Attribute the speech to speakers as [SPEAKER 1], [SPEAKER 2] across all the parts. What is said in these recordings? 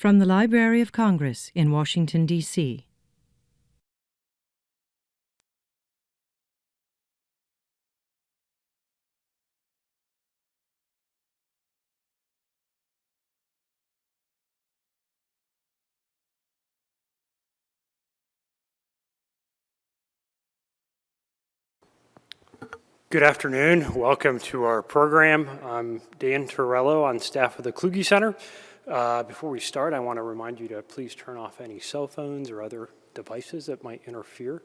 [SPEAKER 1] From the Library of Congress in Washington, D.C.
[SPEAKER 2] Good afternoon. Welcome to our program. I'm Dan Torello on staff of the Kluge Center. Before we start, I want to remind you to please turn off any cell phones or other devices that might interfere.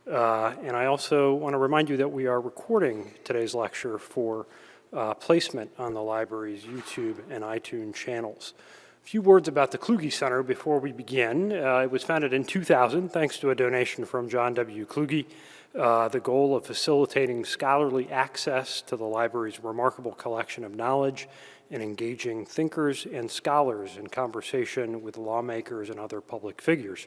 [SPEAKER 2] And I also want to remind you that we are recording today's lecture for placement on the library's YouTube and iTunes channels. A few words about the Kluge Center before we begin. It was founded in 2000 thanks to a donation from John W. Kluge. The goal of facilitating scholarly access to the library's remarkable collection of knowledge and engaging thinkers and scholars in conversation with lawmakers and other public figures.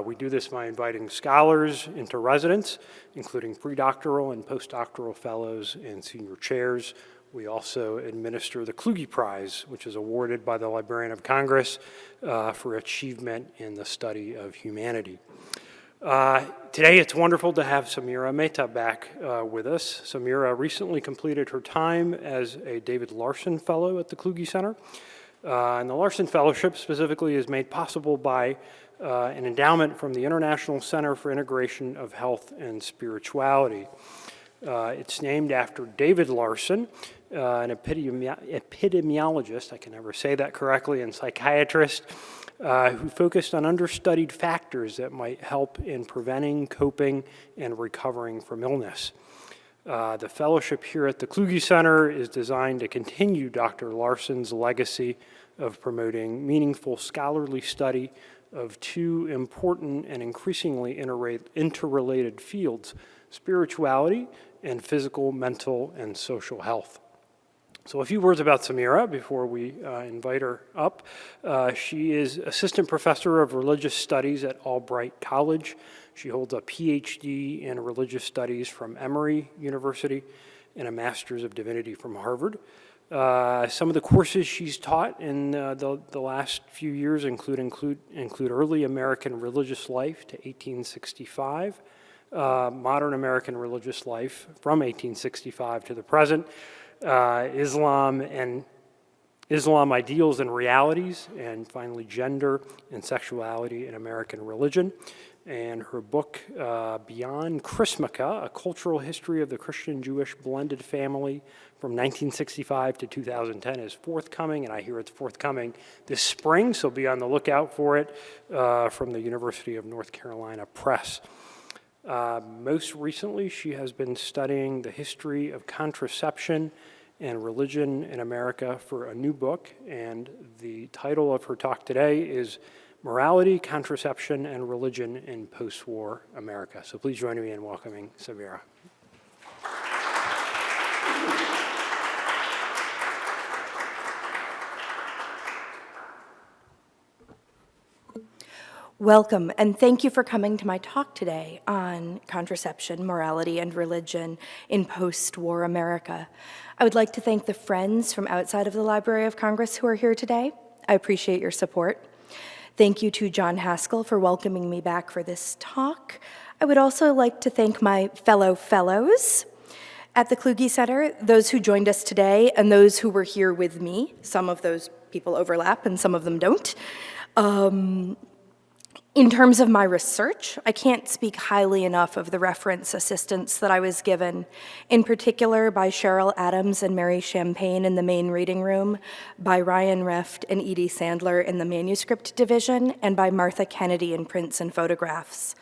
[SPEAKER 2] We do this by inviting scholars into residence, including predoctoral and postdoctoral fellows and senior chairs. We also administer the Kluge Prize, which is awarded by the Librarian of Congress for achievement in the study of humanity. Today it's wonderful to have Samira Mehta back with us. Samira recently completed her time as a David Larson Fellow at the Kluge Center. And the Larson Fellowship specifically is made possible by an endowment from the International Center for Integration of Health and Spirituality. It's named after David Larson, an epidemiologist, I can never say that correctly, and psychiatrist, who focused on understudied factors that might help in preventing, coping, and recovering from illness. The fellowship here at the Kluge Center is designed to continue Dr. Larson's legacy of promoting meaningful scholarly study of two important and increasingly interrelated fields, spirituality and physical, mental, and social health. So a few words about Samira before we invite her up. She is Assistant Professor of Religious Studies at Albright College. She holds a PhD in Religious Studies from Emory University and a Master's of Divinity from Harvard. Some of the courses she's taught in the last few years include Early American Religious Life to 1865, Modern American Religious Life from 1865 to the present, Islam Ideals and Realities, and finally Gender and Sexuality in American Religion. And her book, Beyond Chrismica, A Cultural History of the Christian-Jewish Blended Family from 1965 to 2010 is forthcoming, and I hear it's forthcoming this spring, so be on the lookout for it from the University of North Carolina Press. Most recently, she has been studying the history of contraception and religion in America for a new book, and the title of her talk today is Morality, Contraception, and Religion in Post-War America. So please join me in welcoming Samira.
[SPEAKER 3] Welcome, and thank you for coming to my talk today on contraception, morality, and religion in post-war America. I would like to thank the friends from outside of the Library of Congress who are here today. I appreciate your support. Thank you to John Haskell for welcoming me back for this talk. I would also like to thank my fellow fellows at the Kluge Center, those who joined us today and those who were here with me. Some of those people overlap and some of them don't. In terms of my research, I can't speak highly enough of the reference assistance that I was given, in particular by Cheryl Adams and Mary Champagne in the main reading room, by Ryan Reft and Edie Sandler in the manuscript division, and by Martha Kennedy in prints and photographs.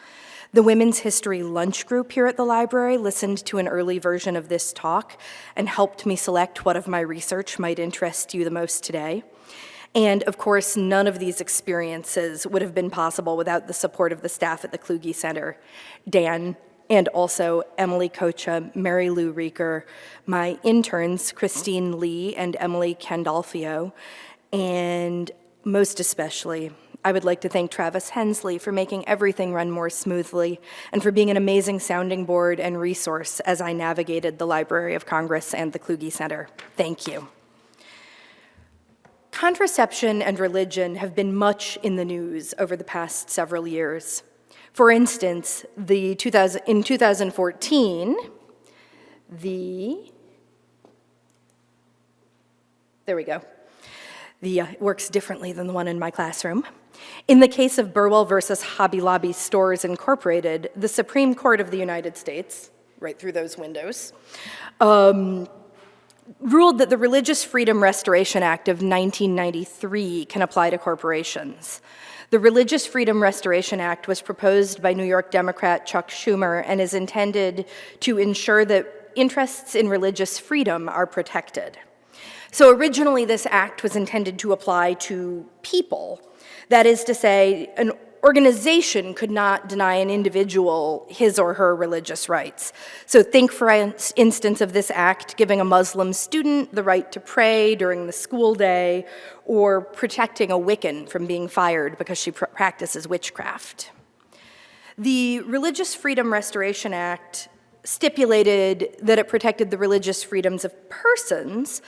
[SPEAKER 3] The Women's History Lunch Group here at the library listened to an early version of this talk and helped me select what of my research might interest you the most today. And of course, none of these experiences would have been possible without the support of the staff at the Kluge Center, Dan, and also Emily Kocha, Mary Lou Rieker, my interns, Christine Lee and Emily Candolfio, and most especially, I would like to thank Travis Hensley for making everything run more smoothly and for being an amazing sounding board and resource as I navigated the Library of Congress and the Kluge Center. Thank you. Contraception and religion have been much in the news over the past several years. For instance, in 2014, works differently than the one in my classroom. In the case of Burwell versus Hobby Lobby Stores Incorporated, the Supreme Court of the United States, right through those windows, ruled that the Religious Freedom Restoration Act of 1993 can apply to corporations. The Religious Freedom Restoration Act was proposed by New York Democrat Chuck Schumer and is intended to ensure that interests in religious freedom are protected. So originally, this act was intended to apply to people. That is to say, an organization could not deny an individual his or her religious rights. So think, for instance, of this act giving a Muslim student the right to pray during the school day, or protecting a Wiccan from being fired because she practices witchcraft. The Religious Freedom Restoration Act stipulated that it protected the religious freedoms of persons,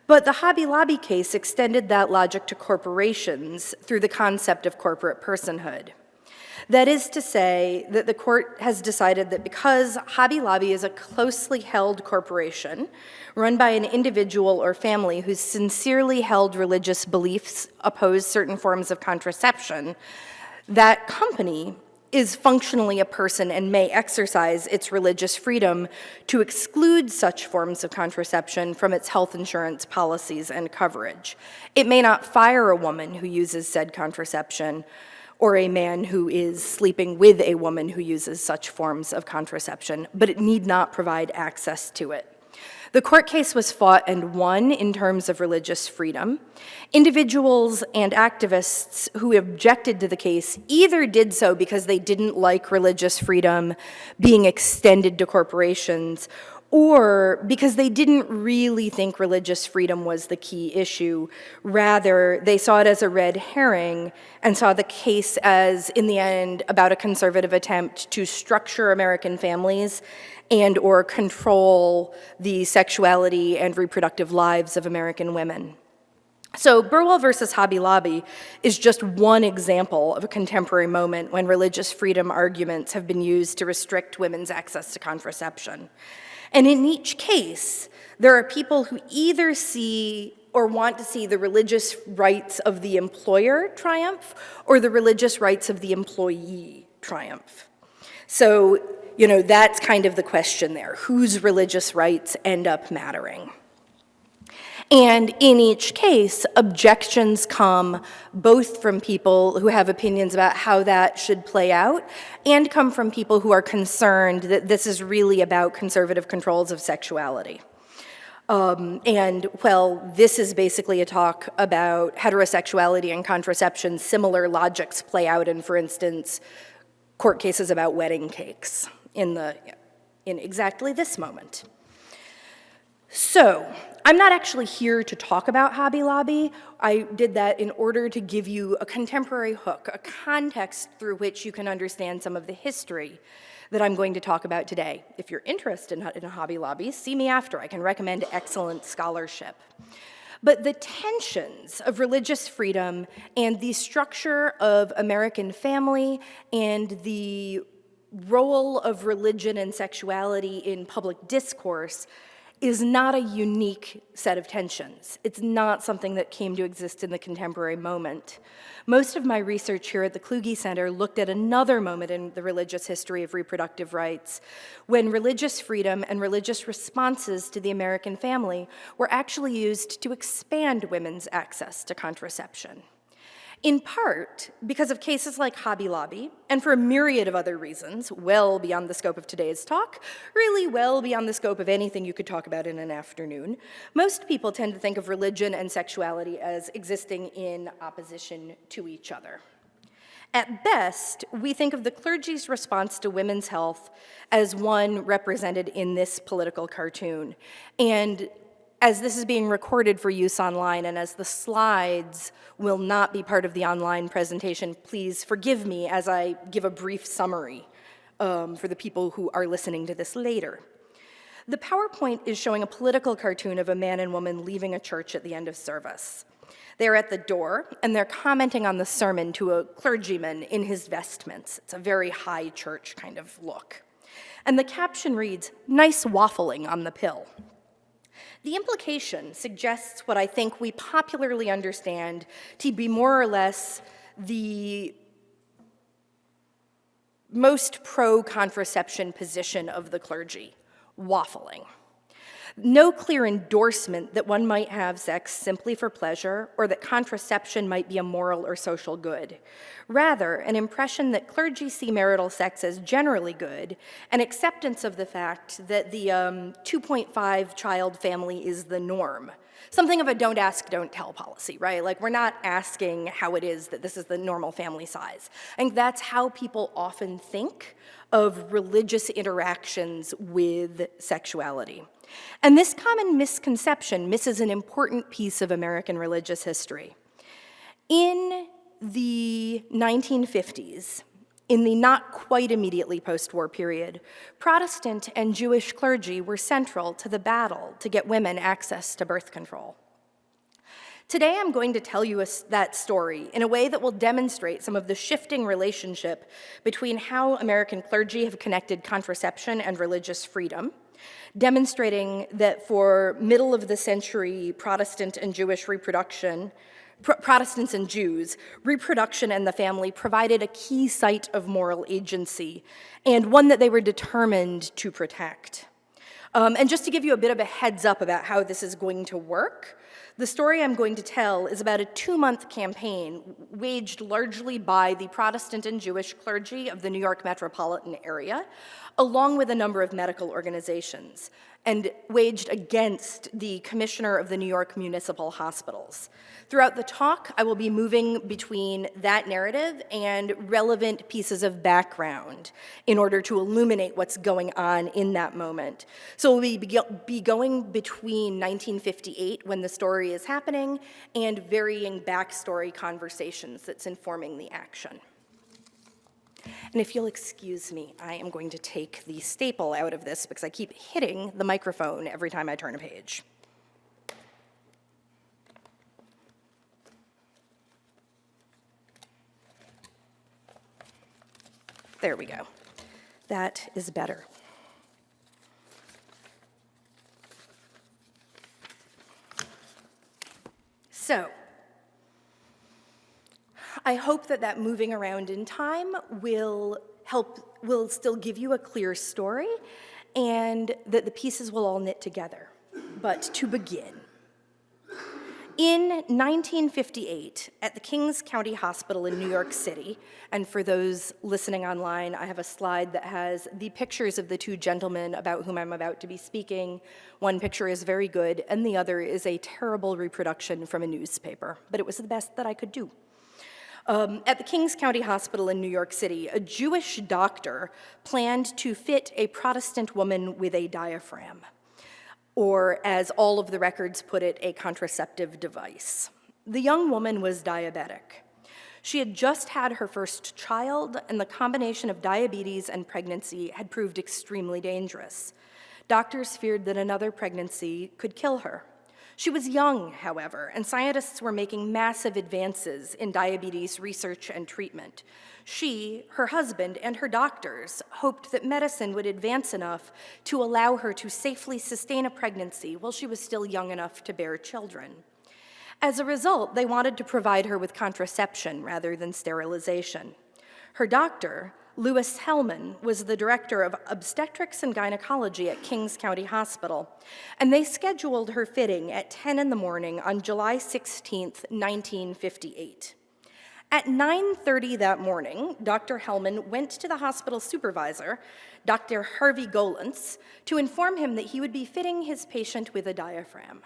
[SPEAKER 3] but the Hobby Lobby case extended that logic to corporations through the concept of corporate personhood. That is to say that the court has decided that because Hobby Lobby is a closely held corporation run by an individual or family whose sincerely held religious beliefs oppose certain forms of contraception, that company is functionally a person and may exercise its religious freedom to exclude such forms of contraception from its health insurance policies and coverage. It may not fire a woman who uses said contraception, or a man who is sleeping with a woman who uses such forms of contraception, but it need not provide access to it. The court case was fought and won in terms of religious freedom. Individuals and activists who objected to the case either did so because they didn't like religious freedom being extended to corporations, or because they didn't really think religious freedom was the key issue. Rather, they saw it as a red herring and saw the case as, in the end, about a conservative attempt to structure American families and or control the sexuality and reproductive lives of American women. So Burwell versus Hobby Lobby is just one example of a contemporary moment when religious freedom arguments have been used to restrict women's access to contraception. And in each case, there are people who either see or want to see the religious rights of the employer triumph or the religious rights of the employee triumph. So, that's kind of the question there. Whose religious rights end up mattering? And in each case, objections come both from people who have opinions about how that should play out and come from people who are concerned that this is really about conservative controls of sexuality. This is basically a talk about heterosexuality and contraception. Similar logics play out in, for instance, court cases about wedding cakes in exactly this moment. So, I'm not actually here to talk about Hobby Lobby. I did that in order to give you a contemporary hook, a context through which you can understand some of the history that I'm going to talk about today. If you're interested in a Hobby Lobby, see me after. I can recommend excellent scholarship. But the tensions of religious freedom and the structure of American family and the role of religion and sexuality in public discourse is not a unique set of tensions. It's not something that came to exist in the contemporary moment. Most of my research here at the Kluge Center looked at another moment in the religious history of reproductive rights, when religious freedom and religious responses to the American family were actually used to expand women's access to contraception. In part because of cases like Hobby Lobby, and for a myriad of other reasons, well beyond the scope of today's talk, really well beyond the scope of anything you could talk about in an afternoon, most people tend to think of religion and sexuality as existing in opposition to each other. At best, we think of the clergy's response to women's health as one represented in this political cartoon. And as this is being recorded for use online, and as the slides will not be part of the online presentation, please forgive me as I give a brief summary for the people who are listening to this later. The PowerPoint is showing a political cartoon of a man and woman leaving a church at the end of service. They're at the door, and they're commenting on the sermon to a clergyman in his vestments. It's a very high church kind of look. And the caption reads, "Nice waffling on the pill." The implication suggests what I think we popularly understand to be more or less the most pro-contraception position of the clergy, waffling. No clear endorsement that one might have sex simply for pleasure or that contraception might be a moral or social good. Rather, an impression that clergy see marital sex as generally good, an acceptance of the fact that the 2.5 child family is the norm. Something of a don't ask, don't tell policy, right? Like, we're not asking how it is that this is the normal family size. I think that's how people often think of religious interactions with sexuality. And this common misconception misses an important piece of American religious history. In the 1950s, in the not quite immediately post-war period, Protestant and Jewish clergy were central to the battle to get women access to birth control. Today, I'm going to tell you that story in a way that will demonstrate some of the shifting relationship between how American clergy have connected contraception and religious freedom, demonstrating that for middle of the century Protestant and Jewish Protestants and Jews, reproduction and the family provided a key site of moral agency, and one that they were determined to protect. And just to give you a bit of a heads up about how this is going to work, the story I'm going to tell is about a 2-month campaign waged largely by the Protestant and Jewish clergy of the New York metropolitan area, along with a number of medical organizations, and waged against the commissioner of the New York municipal hospitals. Throughout the talk, I will be moving between that narrative and relevant pieces of background in order to illuminate what's going on in that moment. So we'll be going between 1958, when the story is happening, and varying backstory conversations that's informing the action. And if you'll excuse me, I am going to take the staple out of this because I keep hitting the microphone every time I turn a page. There we go. That is better. So, I hope that moving around in time will still give you a clear story and that the pieces will all knit together. But to begin, in 1958, at the Kings County Hospital in New York City, and for those listening online, I have a slide that has the pictures of the two gentlemen about whom I'm about to be speaking. One picture is very good, and the other is a terrible reproduction from a newspaper, but it was the best that I could do. At the Kings County Hospital in New York City, a Jewish doctor planned to fit a Protestant woman with a diaphragm, or as all of the records put it, a contraceptive device. The young woman was diabetic. She had just had her first child, and the combination of diabetes and pregnancy had proved extremely dangerous. Doctors feared that another pregnancy could kill her. She was young, however, and scientists were making massive advances in diabetes research and treatment. She, her husband, and her doctors hoped that medicine would advance enough to allow her to safely sustain a pregnancy while she was still young enough to bear children. As a result, they wanted to provide her with contraception rather than sterilization. Her doctor, Louis Hellman, was the director of obstetrics and gynecology at Kings County Hospital, and they scheduled her fitting at 10 in the morning on July 16, 1958. At 9:30 that morning, Dr. Hellman went to the hospital supervisor, Dr. Harvey Golantz, to inform him that he would be fitting his patient with a diaphragm.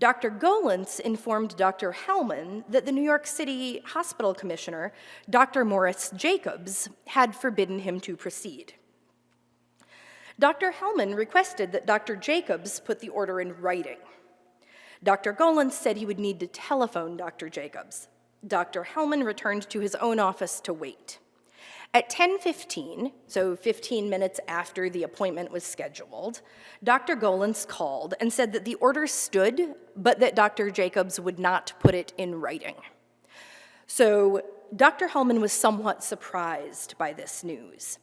[SPEAKER 3] Dr. Golantz informed Dr. Hellman that the New York City Hospital Commissioner, Dr. Morris Jacobs, had forbidden him to proceed. Dr. Hellman requested that Dr. Jacobs put the order in writing. Dr. Golantz said he would need to telephone Dr. Jacobs. Dr. Hellman returned to his own office to wait. At 10:15, so 15 minutes after the appointment was scheduled, Dr. Golens called and said that the order stood, but that Dr. Jacobs would not put it in writing. So Dr. Hellman was somewhat surprised by this news.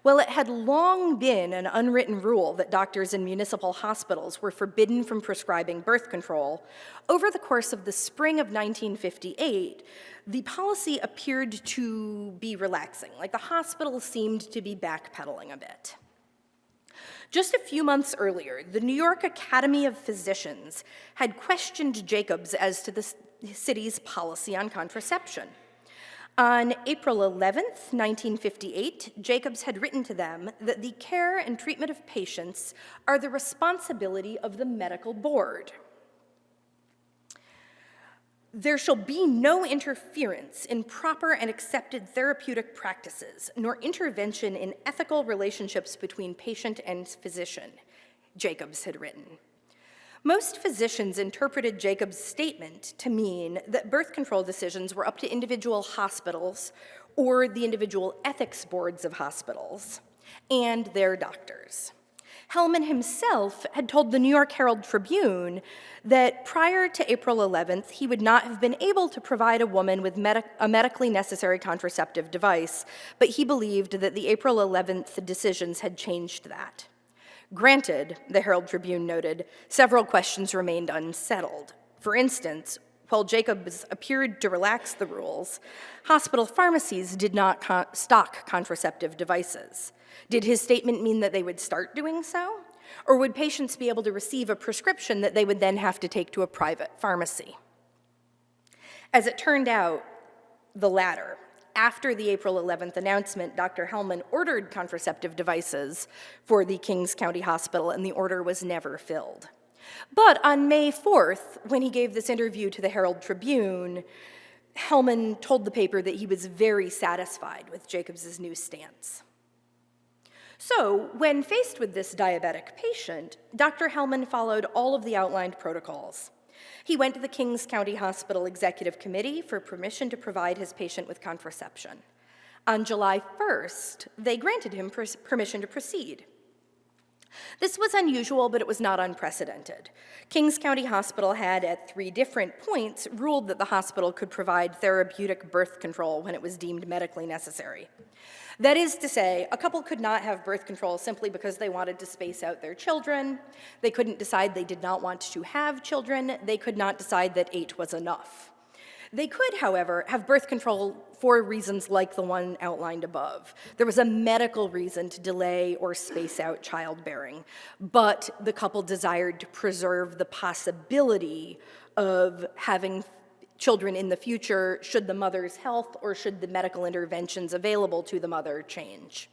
[SPEAKER 3] Well, it had long been an unwritten rule that doctors in municipal hospitals were forbidden from prescribing birth control. Over the course of the spring of 1958, the policy appeared to be relaxing, like the hospital seemed to be backpedaling a bit. Just a few months earlier, the New York Academy of Physicians had questioned Jacobs as to the city's policy on contraception. On April 11th, 1958, Jacobs had written to them that the care and treatment of patients are the responsibility of the medical board. There shall be no interference in proper and accepted therapeutic practices, nor intervention in ethical relationships between patient and physician, Jacobs had written. Most physicians interpreted Jacobs' statement to mean that birth control decisions were up to individual hospitals or the individual ethics boards of hospitals and their doctors. Hellman himself had told the New York Herald Tribune that prior to April 11th, he would not have been able to provide a woman with a medically necessary contraceptive device, but he believed that the April 11th decisions had changed that. Granted, the Herald Tribune noted, several questions remained unsettled. For instance, while Jacobs appeared to relax the rules, hospital pharmacies did not stock contraceptive devices. Did his statement mean that they would start doing so? Or would patients be able to receive a prescription that they would then have to take to a private pharmacy? As it turned out, the latter. After the April 11th announcement, Dr. Hellman ordered contraceptive devices for the Kings County Hospital, and the order was never filled. But on May 4th, when he gave this interview to the Herald Tribune, Hellman told the paper that he was very satisfied with Jacobs' new stance. So, when faced with this diabetic patient, Dr. Hellman followed all of the outlined protocols. He went to the Kings County Hospital Executive Committee for permission to provide his patient with contraception. On July 1st, they granted him permission to proceed. This was unusual, but it was not unprecedented. Kings County Hospital had, at 3 different points, ruled that the hospital could provide therapeutic birth control when it was deemed medically necessary. That is to say, a couple could not have birth control simply because they wanted to space out their children. They couldn't decide they did not want to have children. They could not decide that 8 was enough. They could, however, have birth control for reasons like the one outlined above. There was a medical reason to delay or space out childbearing, but the couple desired to preserve the possibility of having children in the future should the mother's health or should the medical interventions available to the mother change.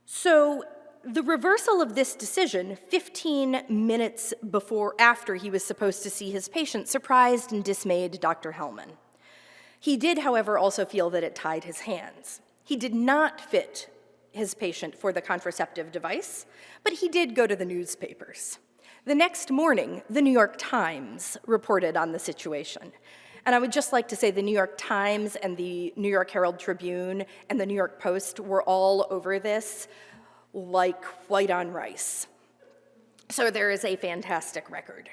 [SPEAKER 3] So the reversal of this decision 15 minutes after he was supposed to see his patient surprised and dismayed Dr. Hellman. He did, however, also feel that it tied his hands. He did not fit his patient for the contraceptive device, but he did go to the newspapers. The next morning, the New York Times reported on the situation. And I would just like to say the New York Times and the New York Herald Tribune and the New York Post were all over this like white on rice. So there is a fantastic record.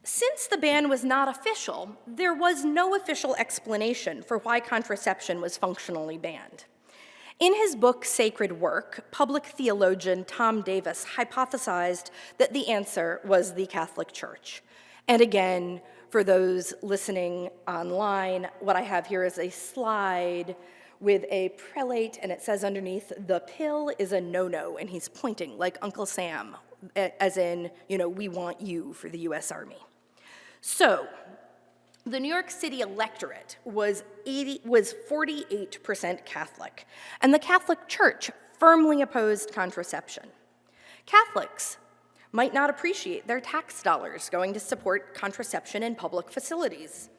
[SPEAKER 3] Since the ban was not official, there was no official explanation for why contraception was functionally banned. In his book, Sacred Work, public theologian Tom Davis hypothesized that the answer was the Catholic Church. And again, for those listening online, what I have here is a slide with a prelate, and it says underneath, "The pill is a no-no," and he's pointing like Uncle Sam, as in, we want you for the US Army. So, the New York City electorate was 48% Catholic, and the Catholic Church firmly opposed contraception. Catholics might not appreciate their tax dollars going to support contraception in public facilities.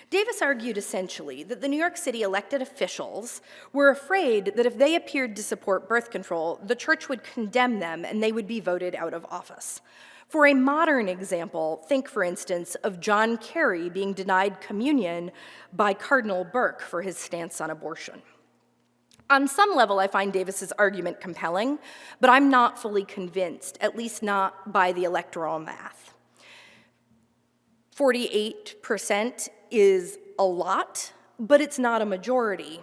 [SPEAKER 3] Davis argued essentially that the New York City elected officials were afraid that if they appeared to support birth control, the church would condemn them and they would be voted out of office. For a modern example, think, for instance, of John Kerry being denied communion by Cardinal Burke for his stance on abortion. On some level, I find Davis's argument compelling, but I'm not fully convinced, at least not by the electoral math. 48% is a lot, but it's not a majority.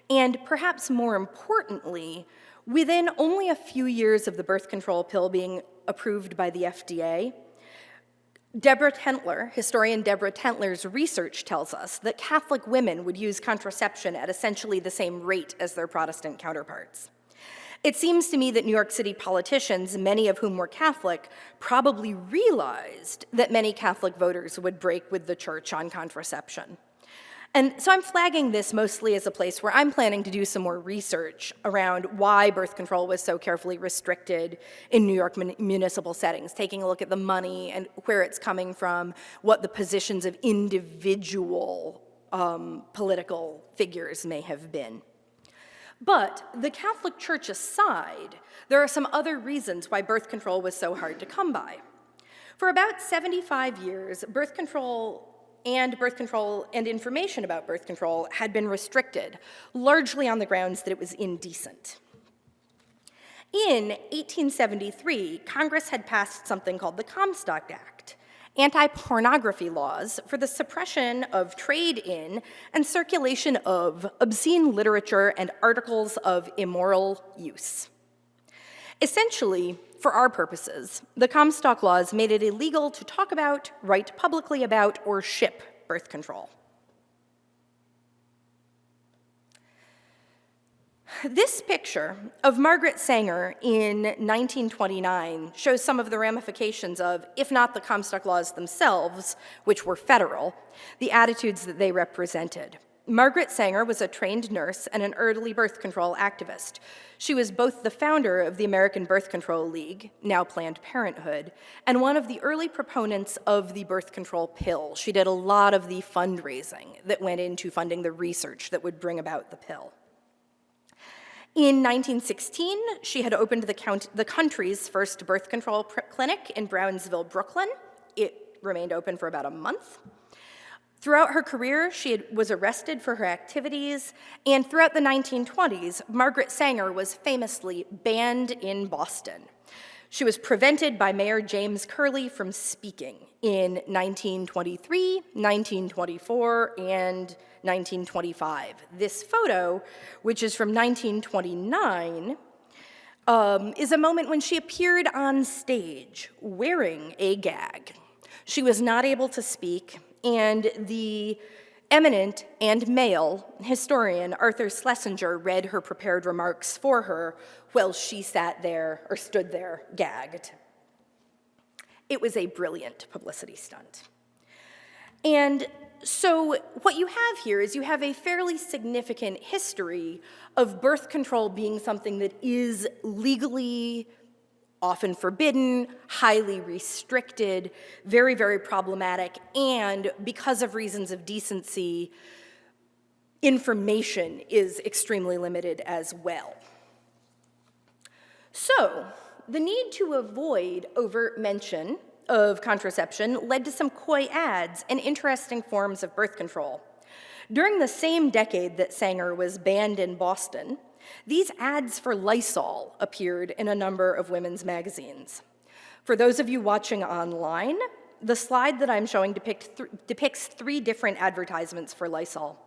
[SPEAKER 3] And perhaps more importantly, within only a few years of the birth control pill being approved by the FDA, historian Deborah Tentler's research tells us that Catholic women would use contraception at essentially the same rate as their Protestant counterparts. It seems to me that New York City politicians, many of whom were Catholic, probably realized that many Catholic voters would break with the church on contraception. And so I'm flagging this mostly as a place where I'm planning to do some more research around why birth control was so carefully restricted in New York municipal settings, taking a look at the money and where it's coming from, what the positions of individual political figures may have been. But the Catholic Church aside, there are some other reasons why birth control was so hard to come by. For about 75 years, birth control and information about birth control had been restricted, largely on the grounds that it was indecent. In 1873, Congress had passed something called the Comstock Act, anti-pornography laws for the suppression of trade in and circulation of obscene literature and articles of immoral use. Essentially, for our purposes, the Comstock laws made it illegal to talk about, write publicly about, or ship birth control. This picture of Margaret Sanger in 1929 shows some of the ramifications of, if not the Comstock laws themselves, which were federal, the attitudes that they represented. Margaret Sanger was a trained nurse and an early birth control activist. She was both the founder of the American Birth Control League, now Planned Parenthood, and one of the early proponents of the birth control pill. She did a lot of the fundraising that went into funding the research that would bring about the pill. In 1916, she had opened the country's first birth control clinic in Brownsville, Brooklyn. It remained open for about a month. Throughout her career, she was arrested for her activities, and throughout the 1920s, Margaret Sanger was famously banned in Boston. She was prevented by Mayor James Curley from speaking in 1923, 1924, and 1925. This photo, which is from 1929, is a moment when she appeared on stage wearing a gag. She was not able to speak, and the eminent and male historian Arthur Schlesinger read her prepared remarks for her while she sat there or stood there gagged. It was a brilliant publicity stunt. And so what you have here is you have a fairly significant history of birth control being something that is legally often forbidden, highly restricted, very, very problematic, and because of reasons of decency, information is extremely limited as well. So, the need to avoid overt mention of contraception led to some coy ads and interesting forms of birth control. During the same decade that Sanger was banned in Boston, these ads for Lysol appeared in a number of women's magazines. For those of you watching online, the slide that I'm showing depicts 3 different advertisements for Lysol.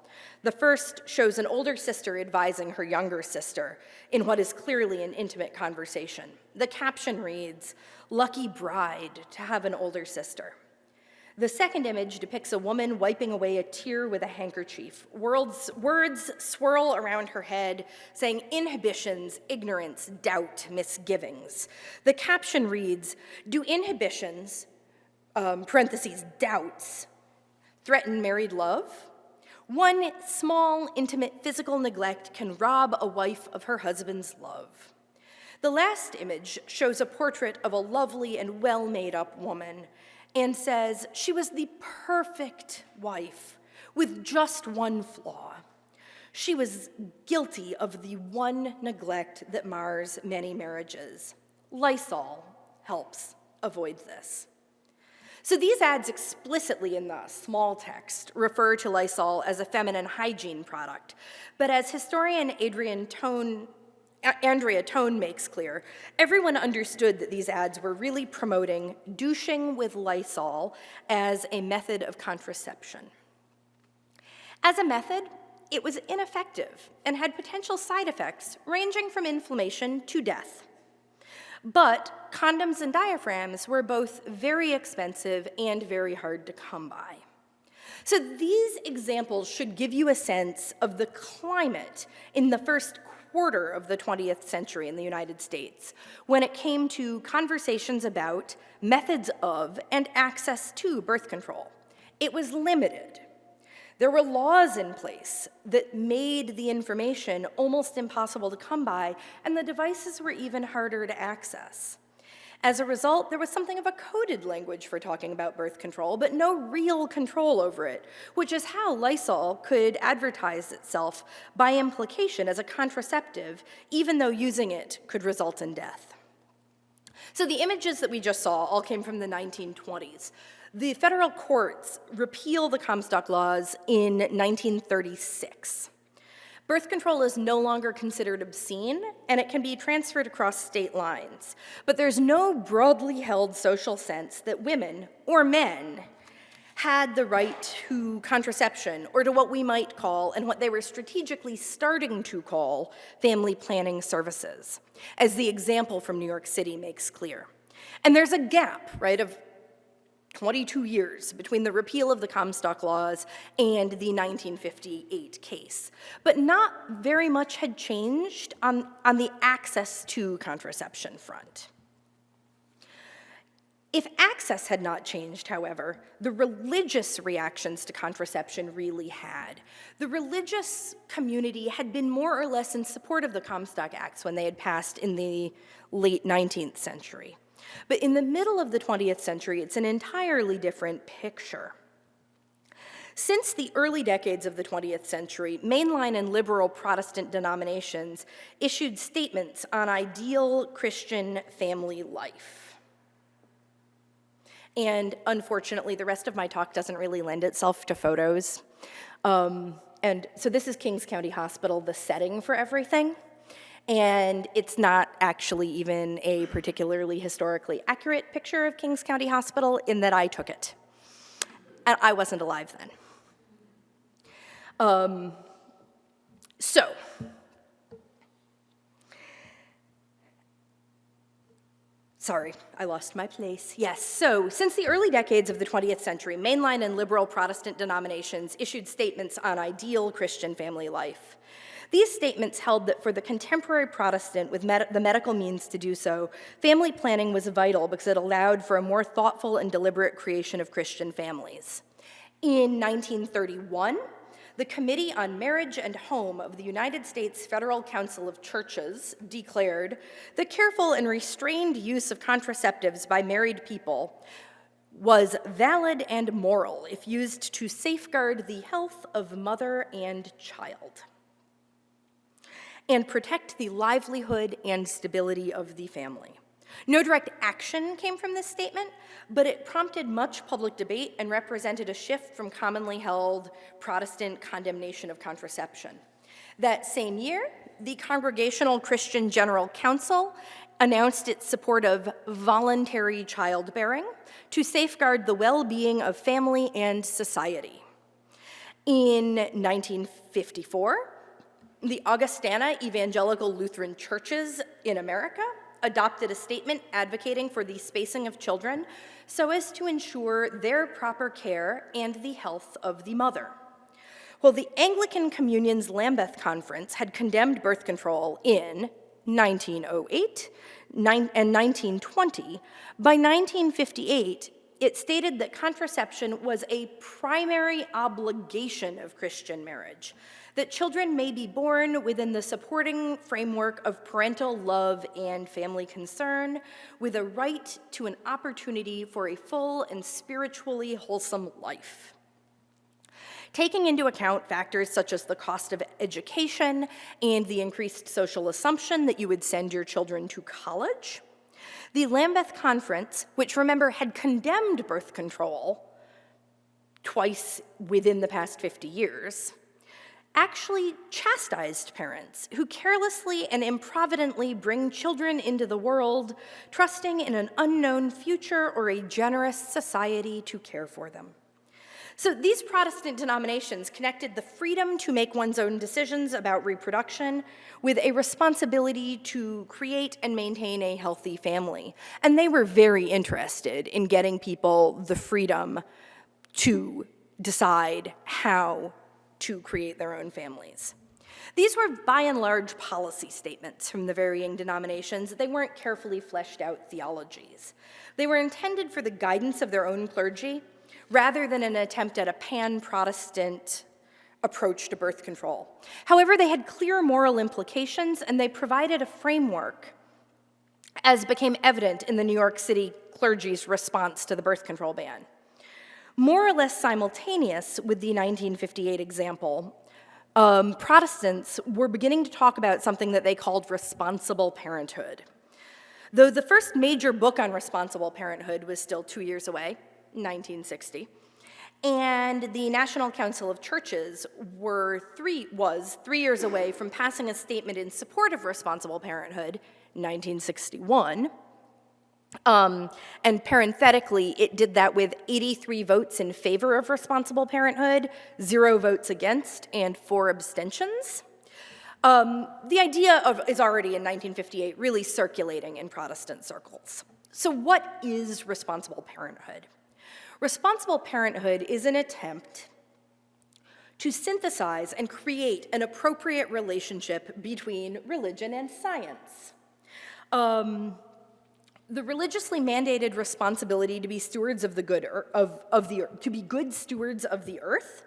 [SPEAKER 3] The first shows an older sister advising her younger sister in what is clearly an intimate conversation. The caption reads, "Lucky bride to have an older sister." The second image depicts a woman wiping away a tear with a handkerchief. Words swirl around her head, saying inhibitions, ignorance, doubt, misgivings. The caption reads, "Do inhibitions, parentheses, doubts, threaten married love? One small, intimate physical neglect can rob a wife of her husband's love." The last image shows a portrait of a lovely and well-made-up woman and says she was the perfect wife with just one flaw. She was guilty of the one neglect that mars many marriages. Lysol helps avoid this. So these ads explicitly in the small text refer to Lysol as a feminine hygiene product, but as historian Andrea Tone makes clear, everyone understood that these ads were really promoting douching with Lysol as a method of contraception. As a method, it was ineffective and had potential side effects ranging from inflammation to death. But condoms and diaphragms were both very expensive and very hard to come by. So these examples should give you a sense of the climate in the first quarter of the 20th century in the United States when it came to conversations about methods of and access to birth control. It was limited. There were laws in place that made the information almost impossible to come by, and the devices were even harder to access. As a result, there was something of a coded language for talking about birth control, but no real control over it, which is how Lysol could advertise itself by implication as a contraceptive, even though using it could result in death. So the images that we just saw all came from the 1920s. The federal courts repeal the Comstock laws in 1936. Birth control is no longer considered obscene, and it can be transferred across state lines. But there's no broadly held social sense that women or men had the right to contraception or to what we might call, and what they were strategically starting to call, family planning services, as the example from New York City makes clear. And there's a gap, right, of 22 years between the repeal of the Comstock laws and the 1958 case. But not very much had changed on the access to contraception front. If access had not changed, however, the religious reactions to contraception really had. The religious community had been more or less in support of the Comstock Acts when they had passed in the late 19th century. But in the middle of the 20th century, it's an entirely different picture. Since the early decades of the 20th century, mainline and liberal Protestant denominations issued statements on ideal Christian family life. And unfortunately, the rest of my talk doesn't really lend itself to photos. And so this is Kings County Hospital, the setting for everything. And it's not actually even a particularly historically accurate picture of Kings County Hospital in that I took it. And I wasn't alive then. Sorry, I lost my place. Yes, so since the early decades of the 20th century, mainline and liberal Protestant denominations issued statements on ideal Christian family life. These statements held that for the contemporary Protestant with the medical means to do so, family planning was vital because it allowed for a more thoughtful and deliberate creation of Christian families. In 1931, the Committee on Marriage and Home of the United States Federal Council of Churches declared the careful and restrained use of contraceptives by married people was valid and moral if used to safeguard the health of mother and child, and protect the livelihood and stability of the family. No direct action came from this statement, but it prompted much public debate and represented a shift from commonly held Protestant condemnation of contraception. That same year, the Congregational Christian General Council announced its support of voluntary childbearing to safeguard the well-being of family and society. In 1954, the Augustana Evangelical Lutheran Churches in America adopted a statement advocating for the spacing of children so as to ensure their proper care and the health of the mother. Well, the Anglican Communion's Lambeth Conference had condemned birth control in 1908 and 1920. By 1958, it stated that contraception was a primary obligation of Christian marriage, that children may be born within the supporting framework of parental love and family concern, with a right to an opportunity for a full and spiritually wholesome life. Taking into account factors such as the cost of education and the increased social assumption that you would send your children to college, The Lambeth Conference, which remember had condemned birth control twice within the past 50 years, actually chastised parents who carelessly and improvidently bring children into the world, trusting in an unknown future or a generous society to care for them. So these Protestant denominations connected the freedom to make one's own decisions about reproduction with a responsibility to create and maintain a healthy family. And they were very interested in getting people the freedom to decide how to create their own families. These were by and large policy statements from the varying denominations. They weren't carefully fleshed out theologies. They were intended for the guidance of their own clergy, rather than an attempt at a pan-Protestant approach to birth control. However, they had clear moral implications, and they provided a framework, as became evident in the New York City clergy's response to the birth control ban. More or less simultaneous with the 1958 example, Protestants were beginning to talk about something that they called responsible parenthood. Though the first major book on responsible parenthood was still 2 years away, 1960, and the National Council of Churches was 3 years away from passing a statement in support of responsible parenthood, 1961. And parenthetically, it did that with 83 votes in favor of responsible parenthood, 0 votes against, and 4 abstentions. The idea is already in 1958 really circulating in Protestant circles. So what is responsible parenthood? Responsible parenthood is an attempt to synthesize and create an appropriate relationship between religion and science. The religiously mandated responsibility to be stewards of the good of the earth, to be good stewards of the earth,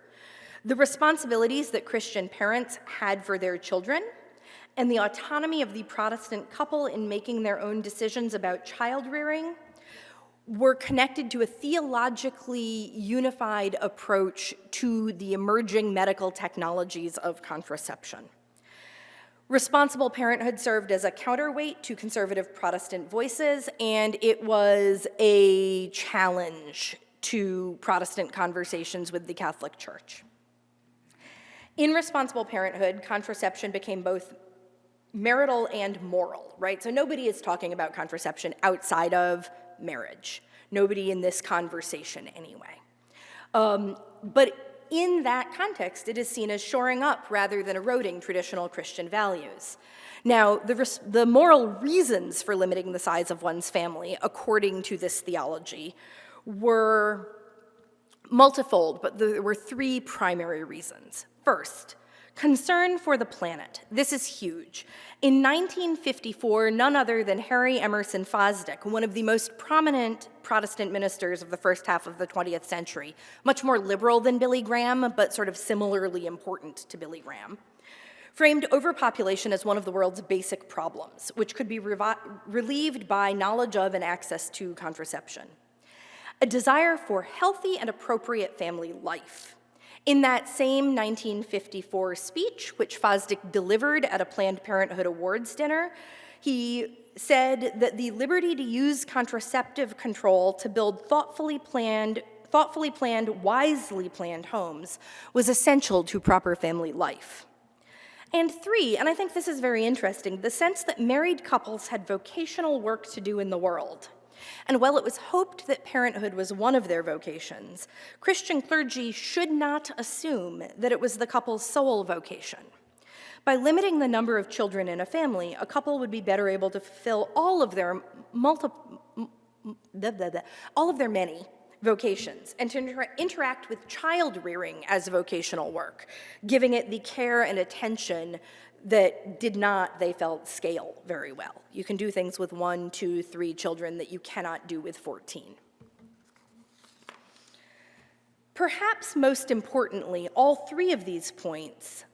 [SPEAKER 3] the responsibilities that Christian parents had for their children, and the autonomy of the Protestant couple in making their own decisions about child rearing were connected to a theologically unified approach to the emerging medical technologies of contraception. Responsible parenthood served as a counterweight to conservative Protestant voices, and it was a challenge to Protestant conversations with the Catholic Church. In responsible parenthood, contraception became both marital and moral, right? So nobody is talking about contraception outside of marriage. Nobody in this conversation anyway. But in that context, it is seen as shoring up rather than eroding traditional Christian values. Now, the moral reasons for limiting the size of one's family, according to this theology, were multifold, but there were 3 primary reasons. First, concern for the planet. This is huge. In 1954, none other than Harry Emerson Fosdick, one of the most prominent Protestant ministers of the first half of the 20th century, much more liberal than Billy Graham, but sort of similarly important to Billy Graham, framed overpopulation as one of the world's basic problems, which could be relieved by knowledge of and access to contraception. A desire for healthy and appropriate family life. In that same 1954 speech, which Fosdick delivered at a Planned Parenthood Awards dinner, he said that the liberty to use contraceptive control to build thoughtfully planned, wisely planned homes was essential to proper family life. And 3, and I think this is very interesting, the sense that married couples had vocational work to do in the world. And while it was hoped that parenthood was one of their vocations, Christian clergy should not assume that it was the couple's sole vocation. By limiting the number of children in a family, a couple would be better able to fulfill all of their many vocations and to interact with child rearing as vocational work, giving it the care and attention that did not, they felt, scale very well. You can do things with 1, 2, 3 children that you cannot do with 14. Perhaps most importantly, all 3 of these points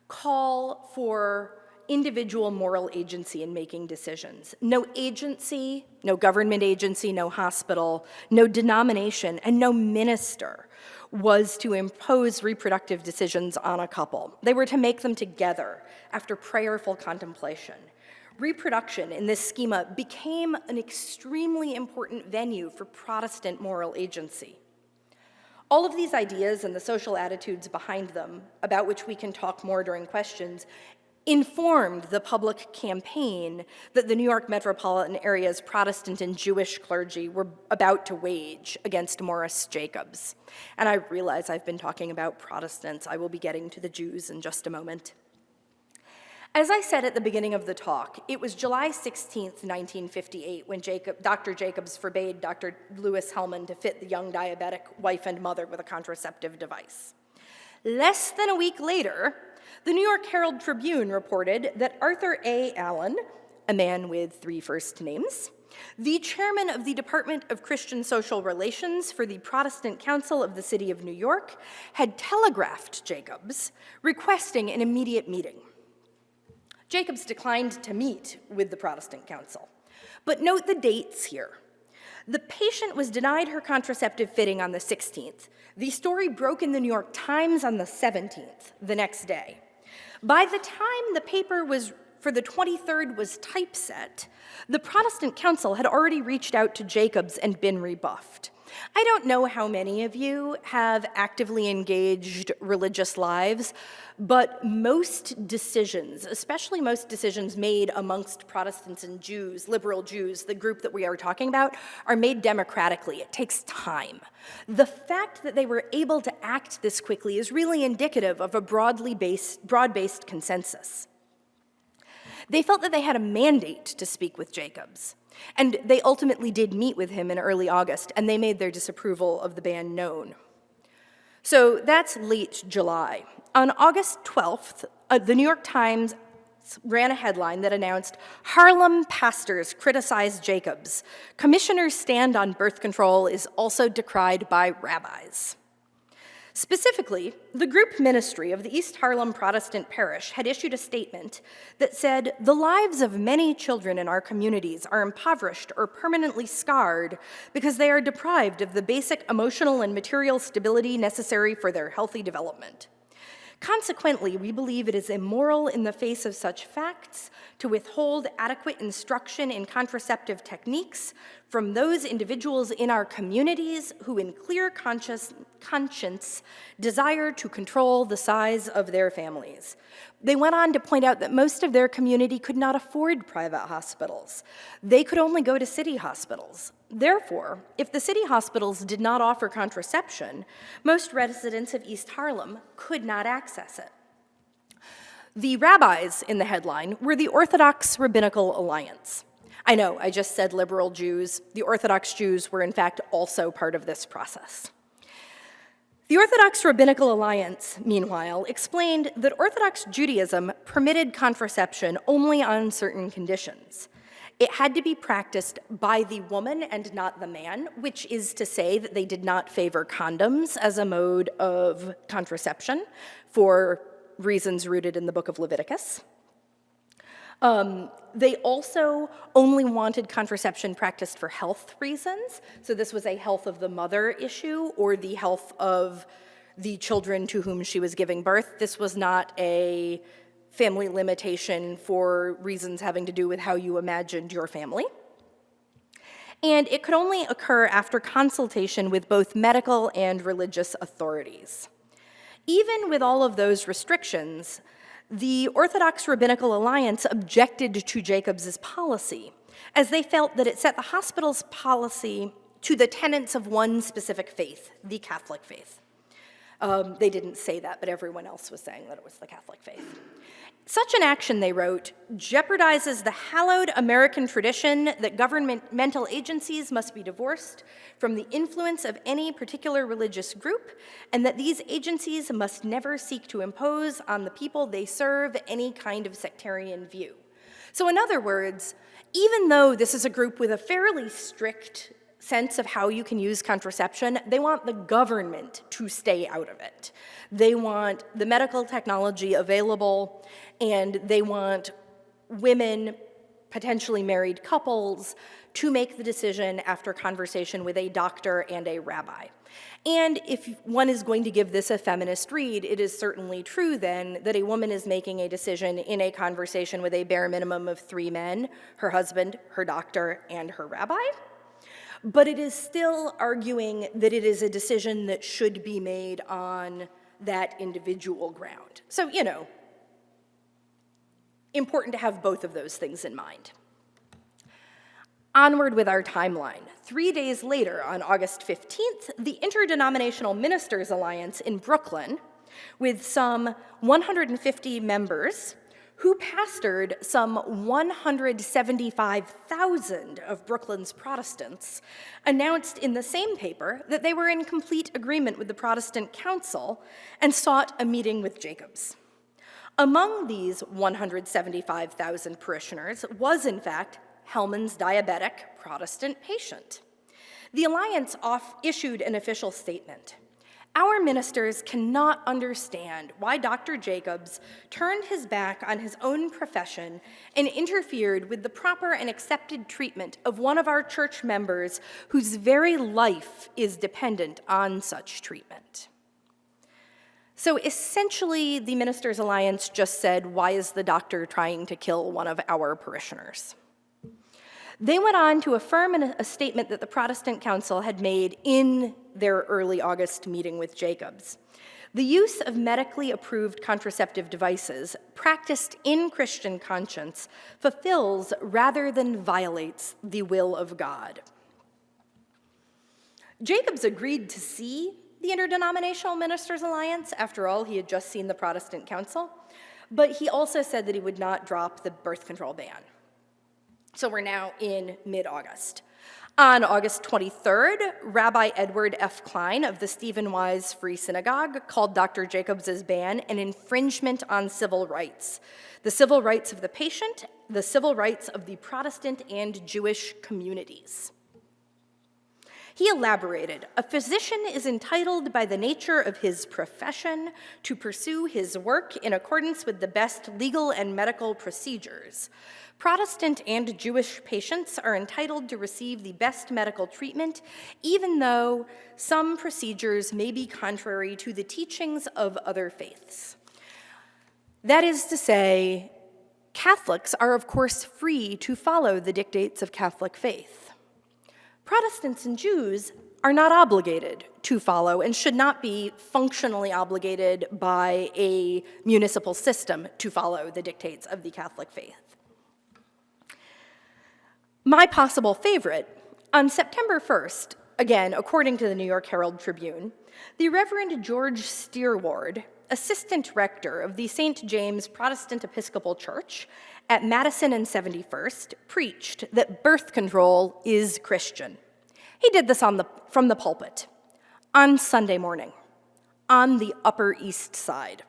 [SPEAKER 3] call for individual moral agency in making decisions. No agency, no government agency, no hospital, no denomination, and no minister was to impose reproductive decisions on a couple. They were to make them together after prayerful contemplation. reproduction in this schema became an extremely important venue for Protestant moral agency. All of these ideas and the social attitudes behind them, about which we can talk more during questions, informed the public campaign that the New York metropolitan area's Protestant and Jewish clergy were about to wage against Morris Jacobs. And I realize I've been talking about Protestants. I will be getting to the Jews in just a moment. As I said at the beginning of the talk, it was July 16th, 1958, when Dr. Jacobs forbade Dr. Lewis Hellman to fit the young diabetic wife and mother with a contraceptive device. Less than a week later, the New York Herald Tribune reported that Arthur A. Allen, a man with 3 first names, the chairman of the Department of Christian Social Relations for the Protestant Council of the City of New York, had telegraphed Jacobs requesting an immediate meeting. Jacobs declined to meet with the Protestant Council. But note the dates here. The patient was denied her contraceptive fitting on the 16th. The story broke in the New York Times on the 17th, the next day. By the time the paper for the 23rd was typeset, the Protestant Council had already reached out to Jacobs and been rebuffed. I don't know how many of you have actively engaged religious lives, but most decisions, especially most decisions made amongst Protestants and Jews, liberal Jews, the group that we are talking about, are made democratically. It takes time. The fact that they were able to act this quickly is really indicative of a broad-based consensus. They felt that they had a mandate to speak with Jacobs. And they ultimately did meet with him in early August, and they made their disapproval of the ban known. So that's late July. On August 12th, the New York Times ran a headline that announced, "Harlem pastors criticize Jacobs. Commissioner's stand on birth control is also decried by rabbis." Specifically, the group ministry of the East Harlem Protestant Parish had issued a statement that said, "The lives of many children in our communities are impoverished or permanently scarred because they are deprived of the basic emotional and material stability necessary for their healthy development. Consequently, we believe it is immoral in the face of such facts to withhold adequate instruction in contraceptive techniques from those individuals in our communities who in clear conscience desire to control the size of their families." They went on to point out that most of their community could not afford private hospitals. They could only go to city hospitals. Therefore, if the city hospitals did not offer contraception, most residents of East Harlem could not access it. The rabbis in the headline were the Orthodox Rabbinical Alliance. I know, I just said liberal Jews. The Orthodox Jews were in fact also part of this process. The Orthodox Rabbinical Alliance, meanwhile, explained that Orthodox Judaism permitted contraception only on certain conditions. It had to be practiced by the woman and not the man, which is to say that they did not favor condoms as a mode of contraception for reasons rooted in the book of Leviticus. They also only wanted contraception practiced for health reasons. So this was a health of the mother issue or the health of the children to whom she was giving birth. This was not a family limitation for reasons having to do with how you imagined your family. And it could only occur after consultation with both medical and religious authorities. Even with all of those restrictions, the Orthodox Rabbinical Alliance objected to Jacobs' policy, as they felt that it set the hospital's policy to the tenets of one specific faith, the Catholic faith. They didn't say that, but everyone else was saying that it was the Catholic faith. Such an action, they wrote, jeopardizes the hallowed American tradition that governmental agencies must be divorced from the influence of any particular religious group, and that these agencies must never seek to impose on the people they serve any kind of sectarian view. So in other words, even though this is a group with a fairly strict sense of how you can use contraception, they want the government to stay out of it. They want the medical technology available, and they want women potentially married couples to make the decision after conversation with a doctor and a rabbi. And if one is going to give this a feminist read, it is certainly true then that a woman is making a decision in a conversation with a bare minimum of 3 men, her husband, her doctor, and her rabbi. But it is still arguing that it is a decision that should be made on that individual ground. So, important to have both of those things in mind. Onward with our timeline. 3 days later, on August 15th, the Interdenominational Ministers Alliance in Brooklyn, with some 150 members, who pastored some 175,000 of Brooklyn's Protestants, announced in the same paper that they were in complete agreement with the Protestant Council and sought a meeting with Jacobs. Among these 175,000 parishioners was, in fact, Hellman's diabetic Protestant patient. The Alliance issued an official statement. Our ministers cannot understand why Dr. Jacobs turned his back on his own profession and interfered with the proper and accepted treatment of one of our church members whose very life is dependent on such treatment. So essentially, the Ministers' Alliance just said, why is the doctor trying to kill one of our parishioners? They went on to affirm in a statement that the Protestant Council had made in their early August meeting with Jacobs. The use of medically approved contraceptive devices practiced in Christian conscience fulfills rather than violates the will of God. Jacobs agreed to see the Interdenominational Ministers Alliance. After all, he had just seen the Protestant Council, but he also said that he would not drop the birth control ban. So we're now in mid-August. On August 23rd, Rabbi Edward F. Klein of the Stephen Wise Free Synagogue called Dr. Jacobs' ban an infringement on civil rights, the civil rights of the patient, the civil rights of the Protestant and Jewish communities. He elaborated, a physician is entitled by the nature of his profession to pursue his work in accordance with the best legal and medical procedures. Protestant and Jewish patients are entitled to receive the best medical treatment, even though some procedures may be contrary to the teachings of other faiths. That is to say, Catholics are, of course, free to follow the dictates of Catholic faith. Protestants and Jews are not obligated to follow and should not be functionally obligated by a municipal system to follow the dictates of the Catholic faith. My possible favorite, on September 1st, again, according to the New York Herald Tribune, the Reverend George Steerward, assistant rector of the St. James Protestant Episcopal Church at Madison and 71st, preached that birth control is Christian. He did this from the pulpit on Sunday morning on the Upper East Side.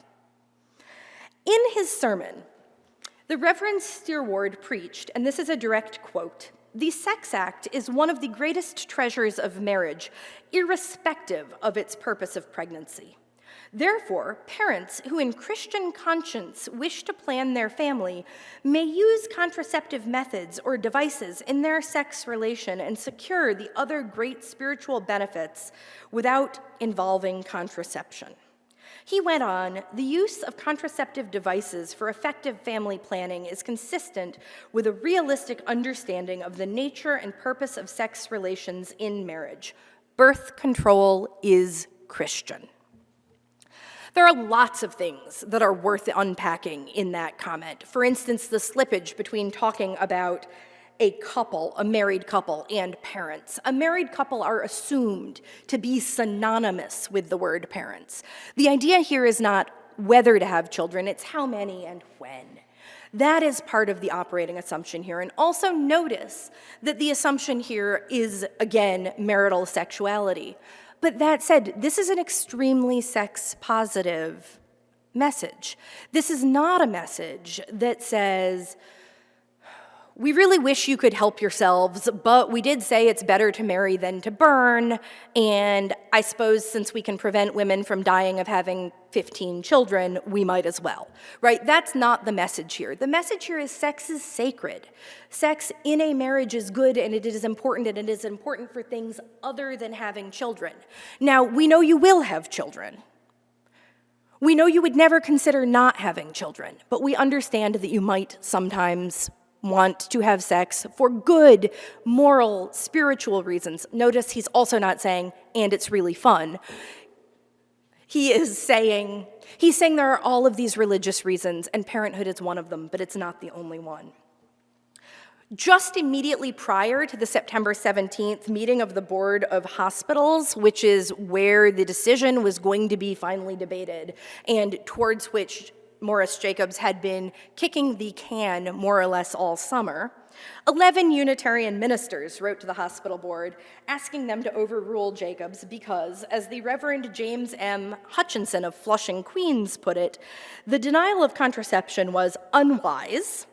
[SPEAKER 3] In his sermon, the Reverend Steerward preached, and this is a direct quote, "The Sex Act is one of the greatest treasures of marriage, irrespective of its purpose of pregnancy. Therefore, parents who in Christian conscience wish to plan their family may use contraceptive methods or devices in their sex relation and secure the other great spiritual benefits without involving contraception." He went on, the use of contraceptive devices for effective family planning is consistent with a realistic understanding of the nature and purpose of sex relations in marriage. Birth control is Christian. There are lots of things that are worth unpacking in that comment. For instance, the slippage between talking about a couple, a married couple, and parents. A married couple are assumed to be synonymous with the word parents. The idea here is not whether to have children, it's how many and when. That is part of the operating assumption here. And also notice that the assumption here is, again, marital sexuality. But that said, this is an extremely sex-positive message. This is not a message that says, We really wish you could help yourselves, but we did say it's better to marry than to burn, and I suppose since we can prevent women from dying of having 15 children, we might as well, right? That's not the message here. The message here is sex is sacred. Sex in a marriage is good, and it is important, and it is important for things other than having children. Now, we know you will have children. We know you would never consider not having children, but we understand that you might sometimes want to have sex for good, moral, spiritual reasons. Notice he's also not saying, and it's really fun. He's saying there are all of these religious reasons, and parenthood is one of them, but it's not the only one. Just immediately prior to the September 17th meeting of the Board of Hospitals, which is where the decision was going to be finally debated, and towards which Morris Jacobs had been kicking the can more or less all summer, 11 Unitarian ministers wrote to the hospital board asking them to overrule Jacobs because, as the Reverend James M. Hutchinson of Flushing, Queens put it, the denial of contraception was unwise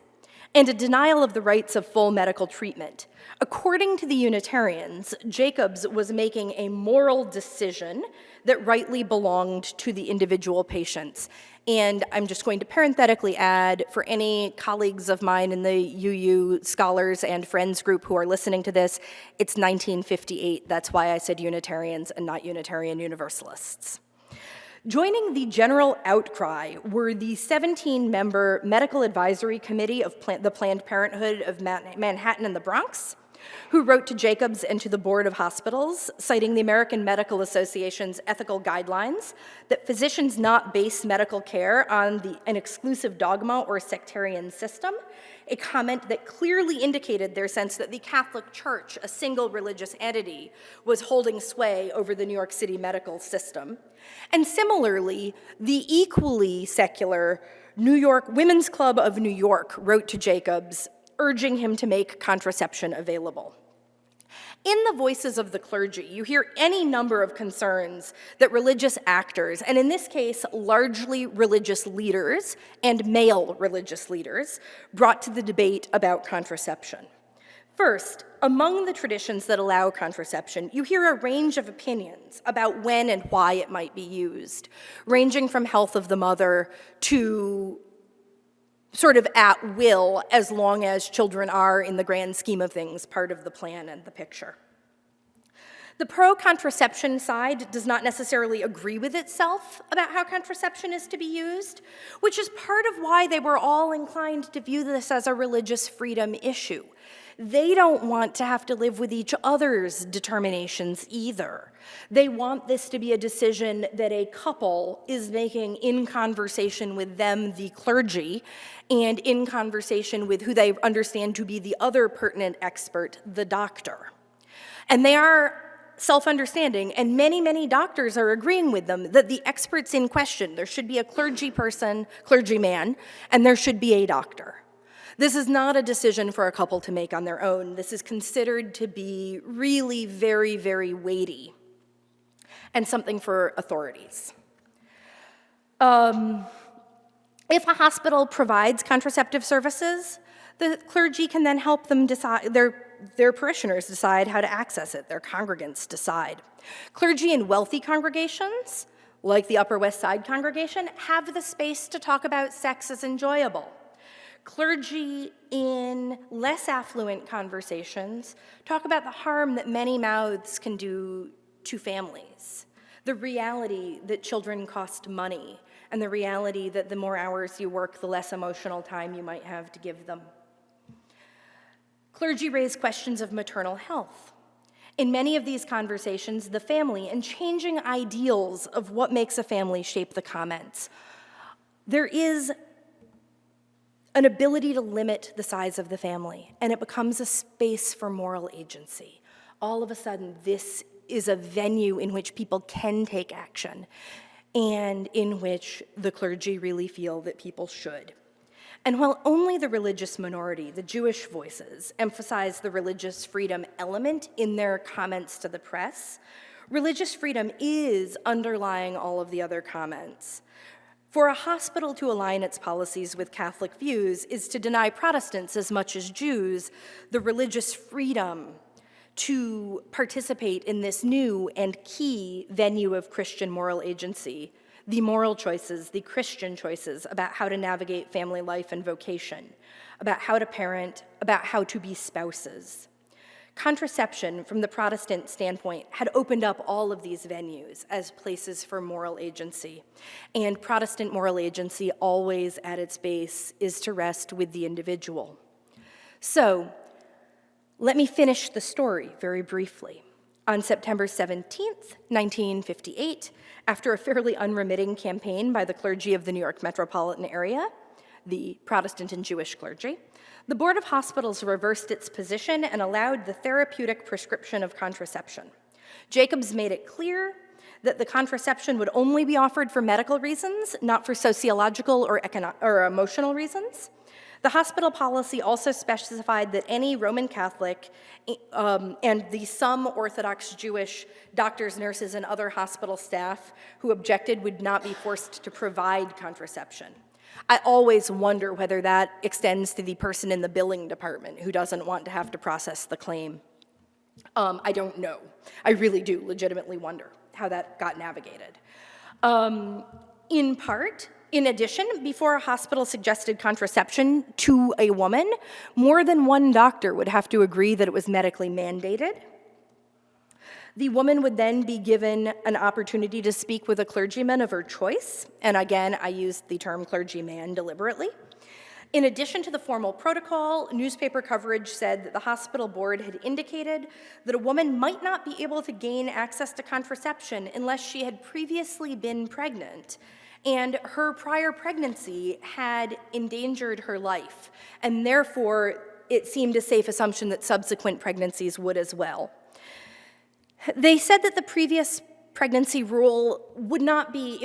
[SPEAKER 3] and a denial of the rights of full medical treatment. According to the Unitarians, Jacobs was making a moral decision that rightly belonged to the individual patients. And I'm just going to parenthetically add, for any colleagues of mine in the UU scholars and friends group who are listening to this, it's 1958. That's why I said Unitarians and not Unitarian Universalists. Joining the general outcry were the 17-member Medical Advisory Committee of the Planned Parenthood of Manhattan and the Bronx, who wrote to Jacobs and to the Board of Hospitals, citing the American Medical Association's ethical guidelines that physicians not base medical care on an exclusive dogma or sectarian system, a comment that clearly indicated their sense that the Catholic Church, a single religious entity, was holding sway over the New York City medical system. And similarly, the equally secular New York Women's Club of New York wrote to Jacobs, urging him to make contraception available. In the voices of the clergy, you hear any number of concerns that religious actors, and in this case, largely religious leaders and male religious leaders, brought to the debate about contraception. First, among the traditions that allow contraception, you hear a range of opinions about when and why it might be used, ranging from health of the mother to sort of at will, as long as children are, in the grand scheme of things, part of the plan and the picture. The pro-contraception side does not necessarily agree with itself about how contraception is to be used, which is part of why they were all inclined to view this as a religious freedom issue. They don't want to have to live with each other's determinations either. They want this to be a decision that a couple is making in conversation with them, the clergy, and in conversation with who they understand to be the other pertinent expert, the doctor. And they are self-understanding, and many, many doctors are agreeing with them that the experts in question, there should be a clergyman, and there should be a doctor. This is not a decision for a couple to make on their own. This is considered to be really very, very weighty and something for authorities. If a hospital provides contraceptive services, the clergy can then help them decide, their parishioners decide how to access it, their congregants decide. Clergy in wealthy congregations, like the Upper West Side congregation, have the space to talk about sex as enjoyable. Clergy in less affluent conversations talk about the harm that many mouths can do to families, the reality that children cost money, and the reality that the more hours you work, the less emotional time you might have to give them. Clergy raise questions of maternal health. In many of these conversations, the family and changing ideals of what makes a family shape the comments. There is an ability to limit the size of the family, and it becomes a space for moral agency. All of a sudden, this is a venue in which people can take action, and in which the clergy really feel that people should. And while only the religious minority, the Jewish voices, emphasize the religious freedom element in their comments to the press, religious freedom is underlying all of the other comments. For a hospital to align its policies with Catholic views is to deny Protestants as much as Jews the religious freedom to participate in this new and key venue of Christian moral agency, the moral choices, the Christian choices about how to navigate family life and vocation, about how to parent, about how to be spouses. Contraception, from the Protestant standpoint, had opened up all of these venues as places for moral agency. And Protestant moral agency, always at its base, is to rest with the individual. So, let me finish the story very briefly. On September 17th, 1958, after a fairly unremitting campaign by the clergy of the New York metropolitan area, the Protestant and Jewish clergy, the Board of Hospitals reversed its position and allowed the therapeutic prescription of contraception. Jacobs made it clear that the contraception would only be offered for medical reasons, not for sociological or emotional reasons. The hospital policy also specified that any Roman Catholic and the some Orthodox Jewish doctors, nurses, and other hospital staff who objected would not be forced to provide contraception. I always wonder whether that extends to the person in the billing department who doesn't want to have to process the claim. I don't know. I really do legitimately wonder how that got navigated. In addition, before a hospital suggested contraception to a woman, more than one doctor would have to agree that it was medically mandated. The woman would then be given an opportunity to speak with a clergyman of her choice, and again, I used the term clergyman deliberately. In addition to the formal protocol, newspaper coverage said that the hospital board had indicated that a woman might not be able to gain access to contraception unless she had previously been pregnant, and her prior pregnancy had endangered her life, and therefore it seemed a safe assumption that subsequent pregnancies would as well. They said that the previous pregnancy rule wouldn't be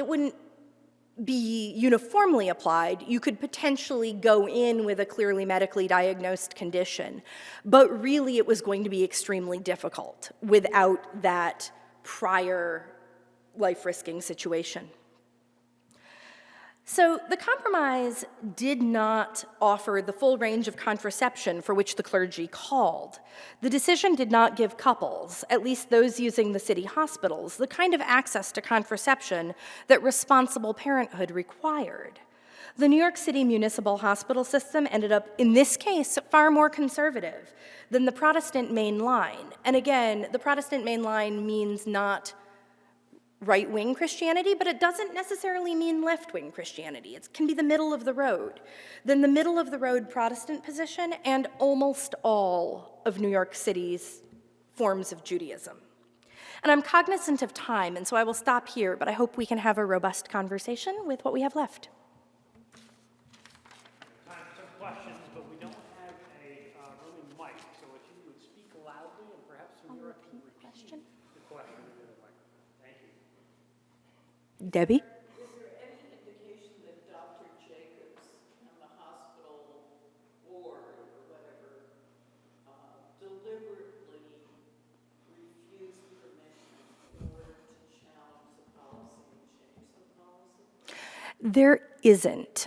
[SPEAKER 3] uniformly applied. You could potentially go in with a clearly medically diagnosed condition, but really it was going to be extremely difficult without that prior life-risking situation. So the compromise did not offer the full range of contraception for which the clergy called. The decision did not give couples, at least those using the city hospitals, the kind of access to contraception that responsible parenthood required. The New York City municipal hospital system ended up, in this case, far more conservative than the Protestant main line. And again, the Protestant main line means not right-wing Christianity, but it doesn't necessarily mean left-wing Christianity. It can be the middle of the road. Then the middle of the road Protestant position and almost all of New York City's forms of Judaism. And I'm cognizant of time, and so I will stop here, but I hope we can have a robust conversation with what we have left.
[SPEAKER 2] Time for some questions, but we don't have a roaming mic, so if you would speak loudly and perhaps Samira can repeat the question into the microphone. Thank you.
[SPEAKER 3] Debbie?
[SPEAKER 4] Is there any indication that Dr. Jacobs and the hospital board or whatever deliberately refused permission in order to challenge the policy and change the policy?
[SPEAKER 3] There isn't.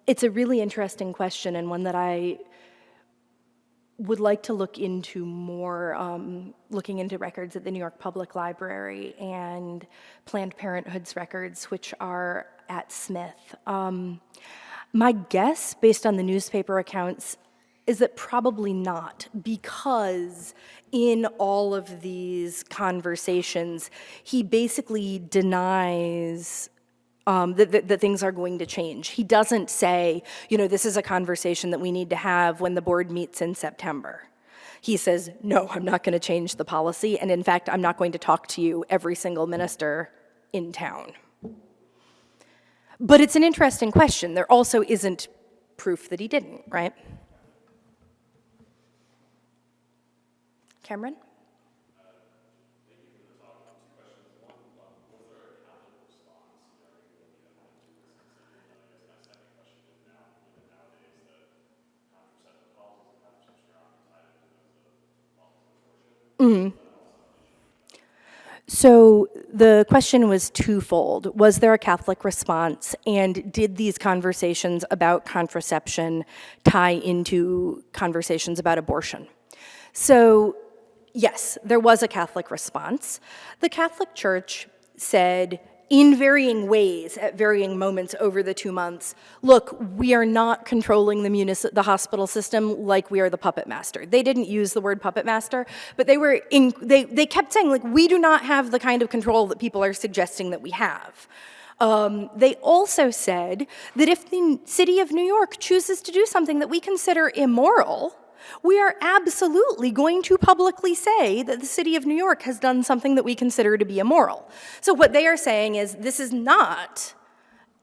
[SPEAKER 3] It's a really interesting question and one that I would like to look into more, looking into records at the New York Public Library and Planned Parenthood's records, which are at Smith. My guess, based on the newspaper accounts, is that probably not, because in all of these conversations, he basically denies that things are going to change. He doesn't say, this is a conversation that we need to have when the board meets in September. He says, no, I'm not going to change the policy, and in fact, I'm not going to talk to you, every single minister in town. But it's an interesting question. There also isn't proof that he didn't, right? Cameron? So the question was twofold. Was there a Catholic response, and did these conversations about contraception tie into conversations about abortion? So yes, there was a Catholic response. The Catholic Church said, in varying ways, at varying moments over the 2 months, look, we are not controlling the hospital system like we are the puppet master. They didn't use the word puppet master, but they kept saying, like, we do not have the kind of control that people are suggesting that we have. They also said that if the city of New York chooses to do something that we consider immoral, we are absolutely going to publicly say that the city of New York has done something that we consider to be immoral. So what they are saying is this is not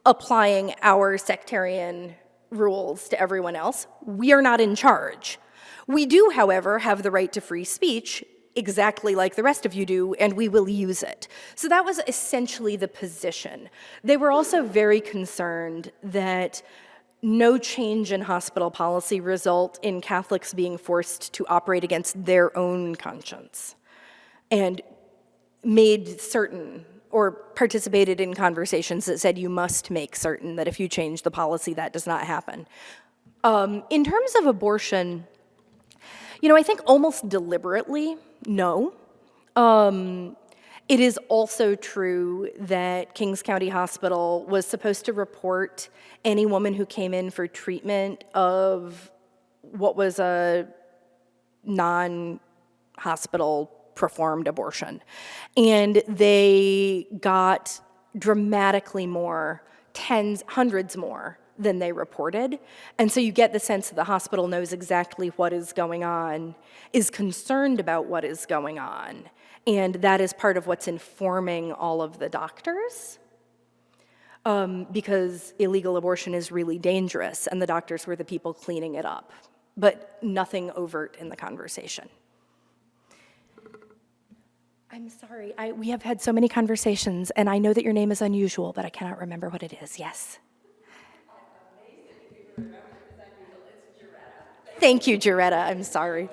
[SPEAKER 3] applying our sectarian rules to everyone else. We are not in charge. We do, however, have the right to free speech, exactly like the rest of you do, and we will use it. So that was essentially the position. They were also very concerned that no change in hospital policy result in Catholics being forced to operate against their own conscience, and made certain or participated in conversations that said you must make certain that if you change the policy, that does not happen. In terms of abortion, I think almost deliberately, no. It is also true that Kings County Hospital was supposed to report any woman who came in for treatment of what was a non-hospital performed abortion. And they got dramatically more, hundreds more than they reported. And so you get the sense that the hospital knows exactly what is going on, is concerned about what is going on. And that is part of what's informing all of the doctors, because illegal abortion is really dangerous, and the doctors were the people cleaning it up, but nothing overt in the conversation. I'm sorry, we have had so many conversations, and I know that your name is unusual, but I cannot remember what it is. Yes? Thank you, Jaretta. I'm sorry.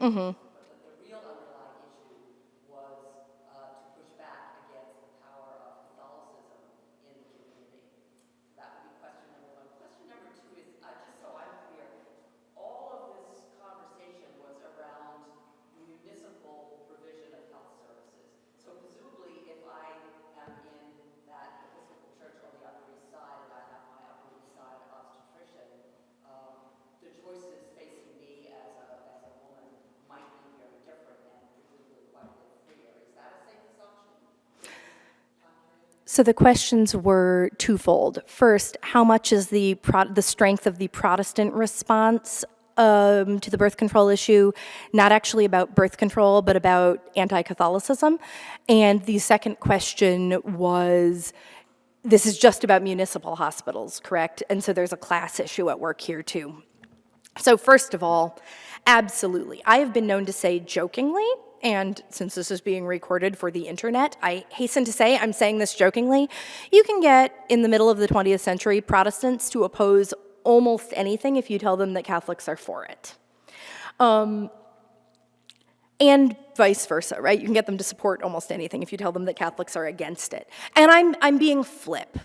[SPEAKER 3] Mm-hmm.
[SPEAKER 4] But the real underlying issue was to push back against the power of Catholicism in the community. That would be question number one. Question number two is, just so I'm clear, all of this conversation was around municipal provision of health services. So presumably, if I am in that Episcopal church on the Upper East Side and I have my Upper East Side obstetrician, the choices facing me as a woman might be very different and presumably quite a bit freer. Is that a safe assumption?
[SPEAKER 3] So the questions were twofold. First, how much is the strength of the Protestant response to the birth control issue not actually about birth control, but about anti-Catholicism? And the second question was, this is just about municipal hospitals, correct? And so there's a class issue at work here too. So first of all, absolutely. I have been known to say jokingly, and since this is being recorded for the internet, I hasten to say, I'm saying this jokingly, you can get, in the middle of the 20th century, Protestants to oppose almost anything if you tell them that Catholics are for it. And vice versa, right? You can get them to support almost anything if you tell them that Catholics are against it. And I'm being flip.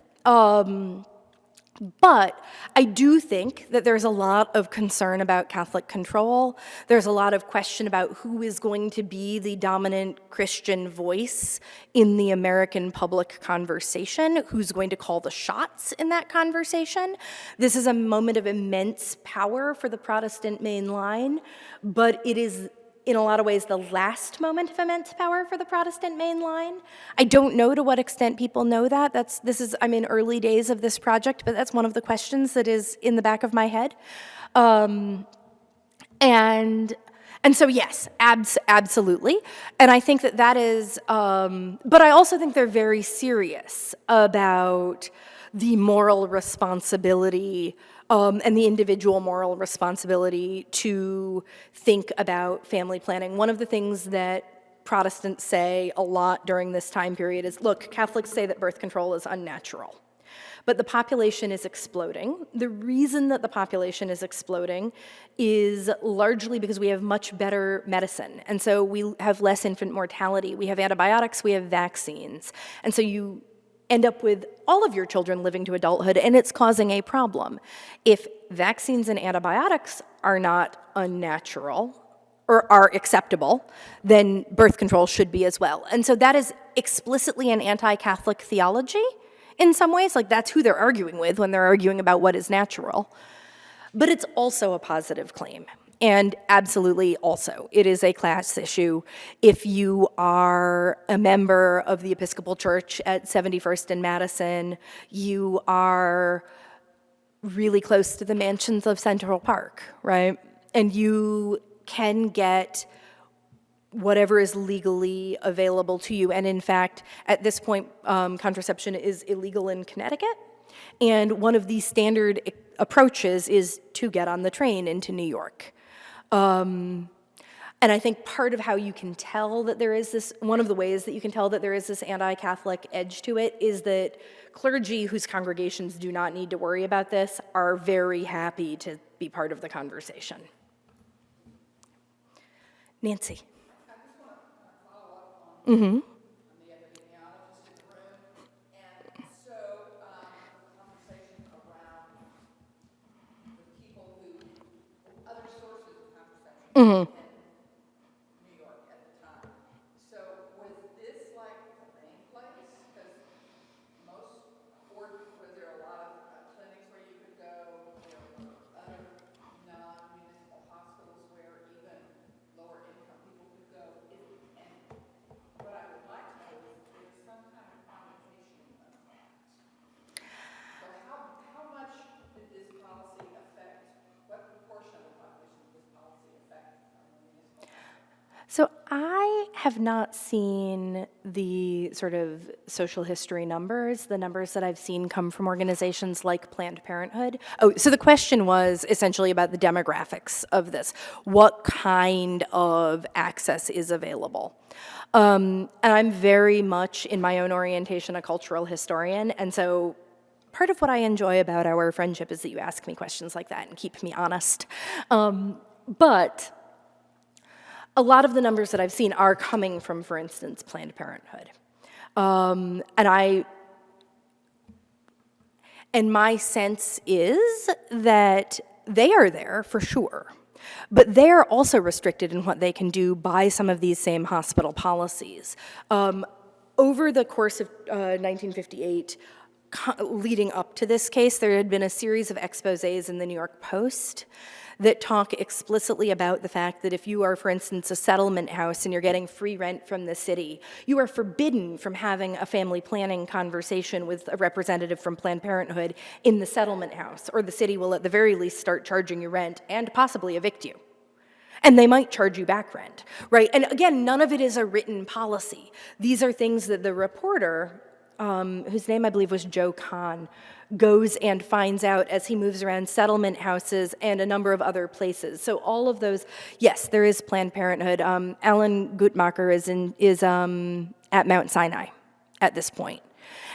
[SPEAKER 3] But I do think that there's a lot of concern about Catholic control. There's a lot of question about who is going to be the dominant Christian voice in the American public conversation, who's going to call the shots in that conversation. This is a moment of immense power for the Protestant main line, but it is in a lot of ways the last moment of immense power for the Protestant main line. I don't know to what extent people know that. I'm in early days of this project, but that's one of the questions that is in the back of my head. And so yes, absolutely. And I think that is, but I also think they're very serious about the moral responsibility and the individual moral responsibility to think about family planning. One of the things that Protestants say a lot during this time period is, look, Catholics say that birth control is unnatural. But the population is exploding. The reason that the population is exploding is largely because we have much better medicine. And so we have less infant mortality. We have antibiotics, we have vaccines. And so you end up with all of your children living to adulthood, and it's causing a problem. If vaccines and antibiotics are not unnatural or are acceptable, then birth control should be as well. And so that is explicitly an anti-Catholic theology in some ways. Like, that's who they're arguing with when they're arguing about what is natural. But it's also a positive claim. And absolutely also, it is a class issue. If you are a member of the Episcopal Church at 71st and Madison, you are really close to the mansions of Central Park, right? And you can get whatever is legally available to you. And in fact, at this point, contraception is illegal in Connecticut. And one of the standard approaches is to get on the train into New York. And I think part of how you can tell that there is this, one of the ways that you can tell that there is this anti-Catholic edge to it is that clergy whose congregations do not need to worry about this are very happy to be part of the conversation. Nancy. Mm-hmm. Mm-hmm.
[SPEAKER 4] New York at the time. So was this like the main place? Because most, or was there a lot of clinics where you could go, other non-municipal hospitals where even lower income people could go? And what I would like to know is there's some kind of quantification of that. So how much did this policy affect, what proportion of the population did this policy affect?
[SPEAKER 3] So I have not seen the sort of social history numbers. The numbers that I've seen come from organizations like Planned Parenthood. Oh, so the question was essentially about the demographics of this. What kind of access is available? And I'm very much, in my own orientation, a cultural historian. And so part of what I enjoy about our friendship is that you ask me questions like that and keep me honest. But a lot of the numbers that I've seen are coming from, for instance, Planned Parenthood. And my sense is that they are there for sure, but they're also restricted in what they can do by some of these same hospital policies. Over the course of 1958, leading up to this case, there had been a series of exposés in the New York Post that talk explicitly about the fact that if you are, for instance, a settlement house and you're getting free rent from the city, you are forbidden from having a family planning conversation with a representative from Planned Parenthood in the settlement house, or the city will at the very least start charging you rent and possibly evict you. And they might charge you back rent, right? And again, none of it is a written policy. These are things that the reporter, whose name I believe was Joe Kahn, goes and finds out as he moves around settlement houses and a number of other places. So all of those, yes, there is Planned Parenthood. Alan Guttmacher is at Mount Sinai at this point.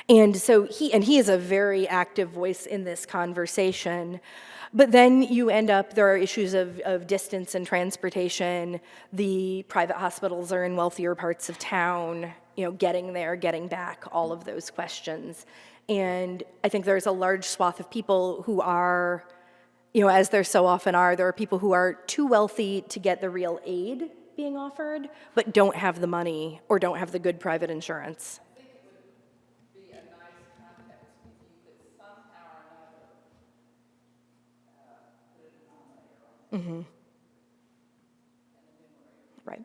[SPEAKER 3] And so he is a very active voice in this conversation. But then you end up, there are issues of distance and transportation. The private hospitals are in wealthier parts of town, getting there, getting back, all of those questions. And I think there's a large swath of people who are, as there so often are, there are people who are too wealthy to get the real aid being offered, but don't have the money or don't have the good private insurance.
[SPEAKER 4] I think it would be a nice context if you could somehow or another put a denominator on it.
[SPEAKER 3] Mm-hmm. Right.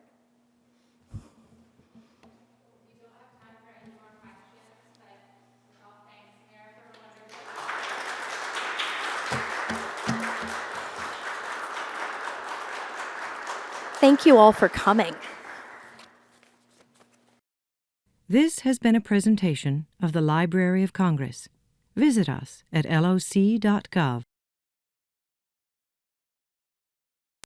[SPEAKER 3] Thank you all for coming.
[SPEAKER 1] This has been a presentation of the Library of Congress. Visit us at loc.gov.